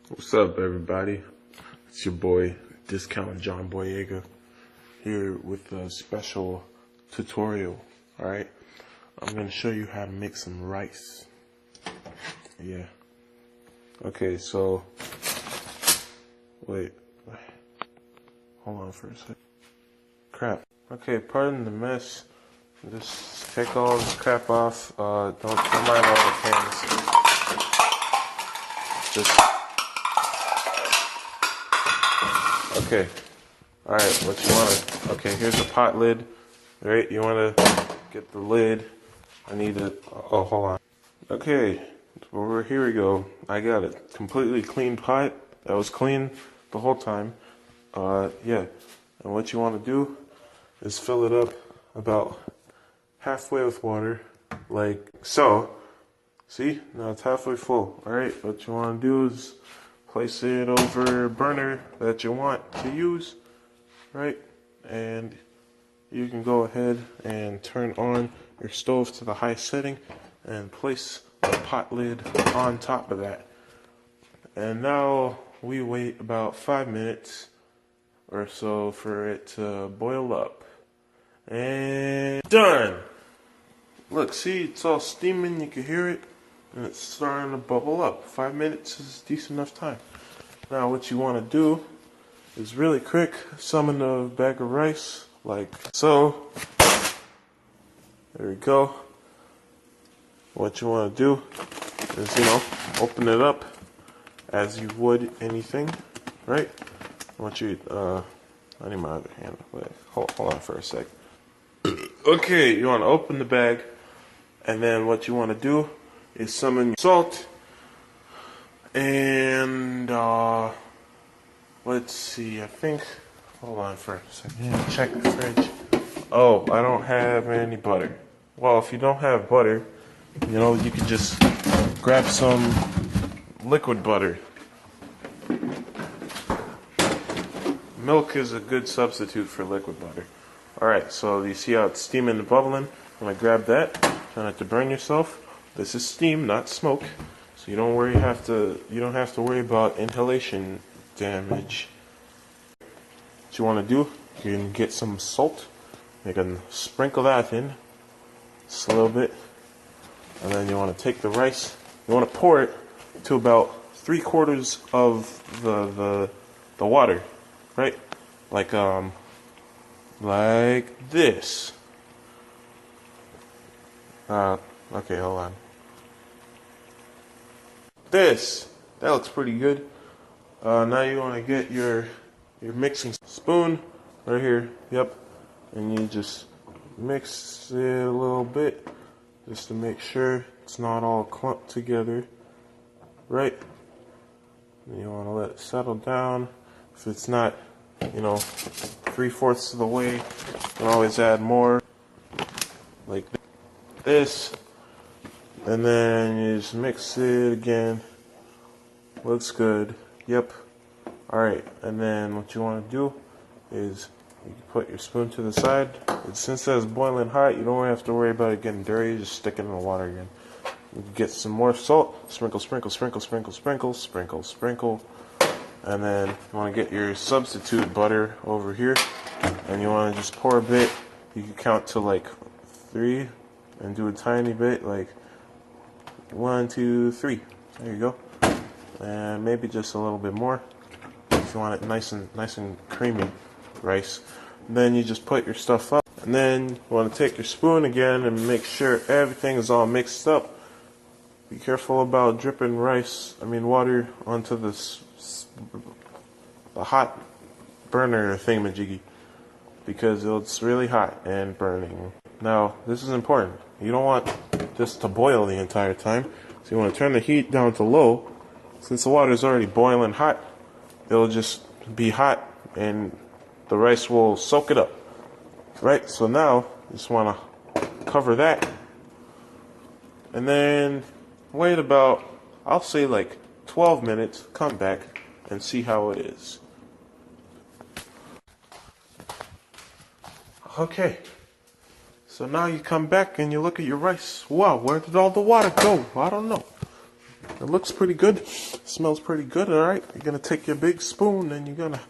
What's up, everybody? It's your boy, Discount John Boyega, here with a special tutorial, alright? I'm going to show you how to make some rice. Yeah. Okay, so, wait. Hold on for a sec. Crap. Okay, pardon the mess. Just take all this crap off. Don't mind all the pans. Just... Okay, alright, what you want? Okay, here's a pot lid, right? You want to get the lid. I need it. Oh, hold on. Okay, here we go. I got a completely clean pot that was clean the whole time. Yeah, and what you want to do is fill it up about halfway with water, like so. See, now it's halfway full. Alright, what you want to do is place it over a burner that you want to use, right? And you can go ahead and turn on your stove to the high setting and place the pot lid on top of that. And now we wait about 5 minutes or so for it to boil up. And done! Look, see, it's all steaming, you can hear it. And it's starting to bubble up. 5 minutes is decent enough time. Now what you want to do is really quick summon a bag of rice, like so. There we go. What you want to do is, open it up as you would anything, right? I want you, I need my other hand. Wait, hold on for a sec. Okay, you want to open the bag, and then what you want to do is summon your salt, and let's see, I think, hold on for a second, check the fridge. Oh, I don't have any butter. Well, if you don't have butter, you could just grab some liquid butter. Milk is a good substitute for liquid butter. Alright, so you see how it's steaming and bubbling? I'm going to grab that, try not to burn yourself. This is steam, not smoke, so you don't have to worry about inhalation damage. What you want to do, you can get some salt. You can sprinkle that in just a little bit, and then you want to take the rice. You want to pour it to about 3/4 of the water, right? Like this. Okay, hold on. That looks pretty good. Now you want to get your mixing spoon right here. Yep, and you just mix it a little bit just to make sure it's not all clumped together, right? And you want to let it settle down. If it's not, 3/4 of the way, you can always add more, like this. And then you just mix it again. Looks good. Yep. Alright, and then what you want to do is you put your spoon to the side. Since it's boiling hot, you don't have to worry about it getting dirty. Just stick it in the water again. You can get some more salt. Sprinkle, sprinkle, sprinkle, sprinkle, sprinkle, sprinkle, sprinkle. And then you want to get your substitute butter over here. And you want to just pour a bit. You can count to like 3 and do a tiny bit, like 1, 2, 3. There you go. And maybe just a little bit more if you want it nice and creamy rice. And then you just put your stuff up, and then you want to take your spoon again and make sure everything is all mixed up. Be careful about dripping water onto the hot burner thingamajiggy, because it's really hot and burning. Now this is important. You don't want this to boil the entire time, so you want to turn the heat down to low. Since the water is already boiling hot, it'll just be hot and the rice will soak it up, right? So now you just want to cover that, and then wait about, I'll say like 12 minutes, come back and see how it is. Okay, so now you come back and you look at your rice. Wow, where did all the water go? I don't know. it looks pretty good. Smells pretty good. All right, you're gonna take your big spoon and you're gonna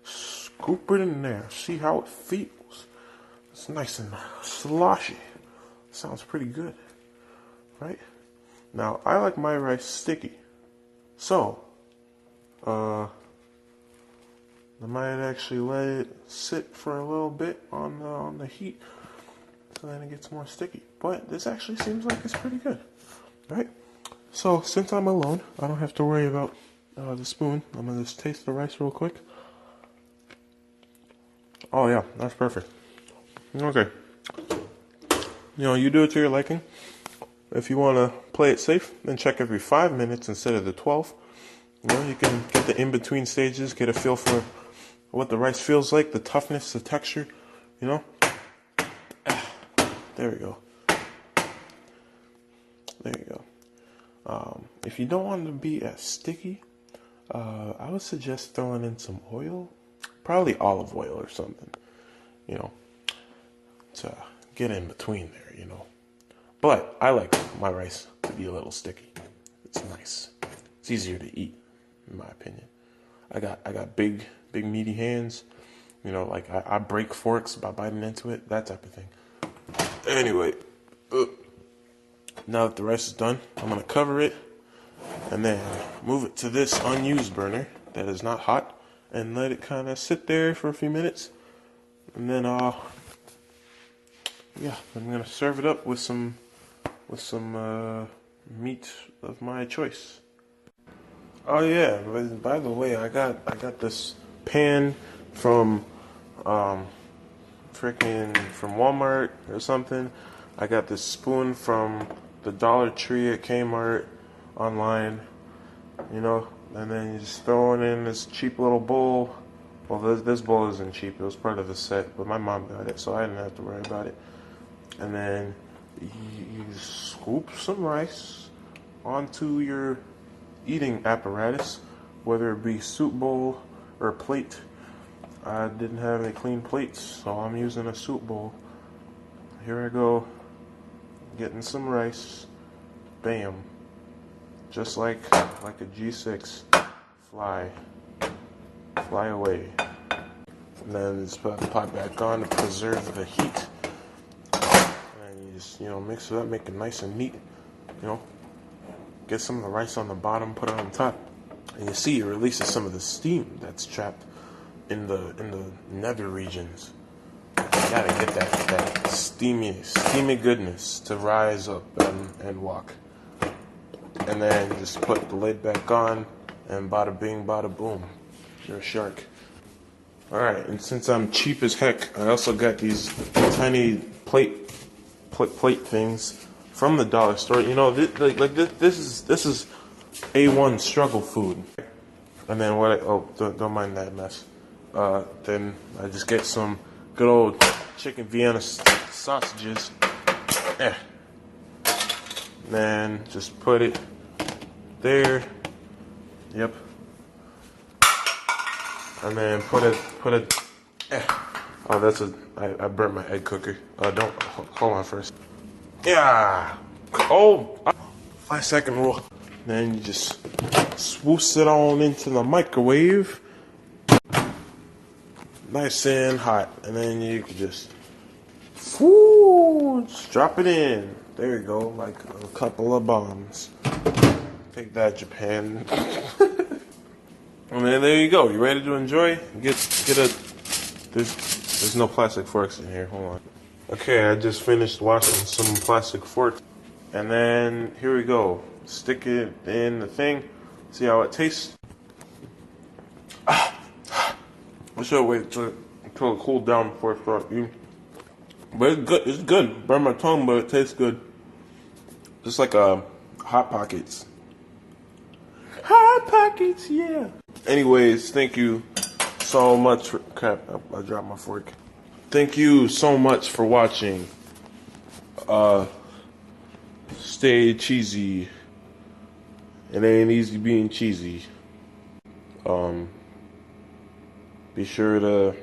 scoop it in there. See how it feels. It's nice and sloshy. Sounds pretty good, right? Now I like my rice sticky, so I might actually let it sit for a little bit on the heat, so then it gets more sticky. But this actually seems like it's pretty good, right? So since I'm alone, I don't have to worry about the spoon. I'm gonna just taste the rice real quick. Oh yeah, that's perfect. Okay, you do it to your liking. If you want to play it safe, then check every 5 minutes instead of the 12. You can get the in-between stages, get a feel for what the rice feels like, the toughness, the texture, There we go. There you go. If you don't want to be as sticky, I would suggest throwing in some oil, probably olive oil or something, to get in between there, But I like my rice to be a little sticky. It's nice. It's easier to eat, in my opinion. I got big meaty hands. Like I break forks by biting into it, that type of thing. Anyway, now that the rice is done, I'm gonna cover it and then move it to this unused burner that is not hot and let it kind of sit there for a few minutes. And then I'm gonna serve it up with some meat of my choice. Oh yeah, by the way, I got this pan from from Walmart or something. I got this spoon from the Dollar Tree at Kmart online, and then you just throw it in this cheap little bowl. Well, this bowl isn't cheap. It was part of the set, but my mom got it, so I didn't have to worry about it. And then you scoop some rice onto your eating apparatus, whether it be soup bowl or plate. I didn't have any clean plates, so I'm using a soup bowl. Here I go, getting some rice. Bam. Just like a G6. Fly away. And then just put the pot back on to preserve the heat. And you just, mix it up, make it nice and neat. Get some of the rice on the bottom, put it on top. And you see it releases some of the steam that's trapped in the nether regions. You gotta get that steamy goodness to rise up and walk. And then just put the lid back on, and bada bing, bada boom, you're a shark. All right, and since I'm cheap as heck, I also got these tiny plate things from the dollar store. This is A1 struggle food. And then don't mind that mess. Then I just get some good old chicken Vienna sausages. Then just put it there. Yep. And then put it. Oh, I burnt my egg cooker. Hold on first. Yeah. Oh, 5-second rule. Then you just swoosh it on into the microwave. Nice and hot. And then you can just drop it in. There you go, like a couple of bombs. Take that, Japan. And then there you go. You ready to enjoy? There's no plastic forks in here. Hold on. Okay, I just finished washing some plastic forks. And then here we go. Stick it in the thing. See how it tastes. I should wait until it cooled down before I start eating. But it's good. It's good. Burn my tongue, but it tastes good. Just like Hot Pockets. Hot Pockets, yeah. Anyways, thank you so much for... Crap, I dropped my fork. Thank you so much for watching. Stay cheesy. It ain't easy being cheesy. Be sure to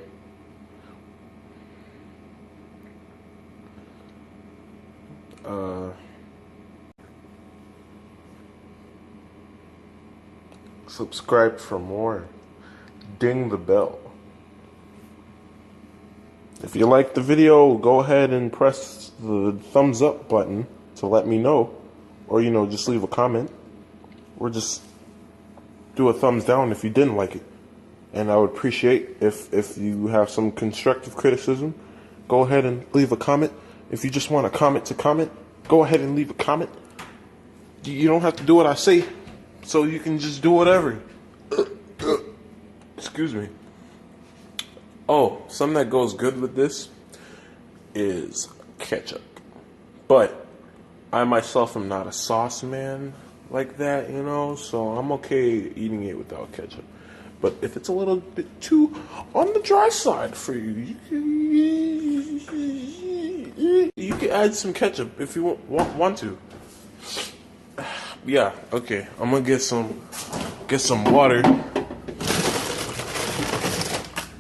Subscribe for more. Ding the bell. If you like the video, go ahead and press the thumbs up button to let me know. Or, just leave a comment. Or just do a thumbs down if you didn't like it. And I would appreciate if you have some constructive criticism, go ahead and leave a comment. If you just want a comment to comment, go ahead and leave a comment. You don't have to do what I say, so you can just do whatever. Excuse me. Oh, something that goes good with this is ketchup. But I myself am not a sauce man like that, so I'm okay eating it without ketchup. But if it's a little bit too on the dry side for you, you can add some ketchup if you want to. Yeah, okay. I'm gonna get some water.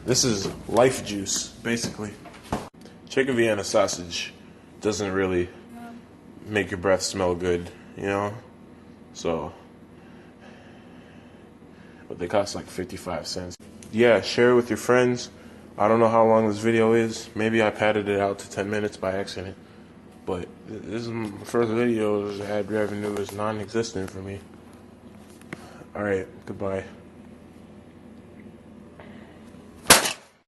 This is life juice, basically. Chicken Vienna sausage doesn't really make your breath smell good, So, but they cost like 55 cents. Yeah, share it with your friends. I don't know how long this video is. Maybe I padded it out to 10 minutes by accident. But this is my first video. Ad revenue is non-existent for me. Alright, goodbye.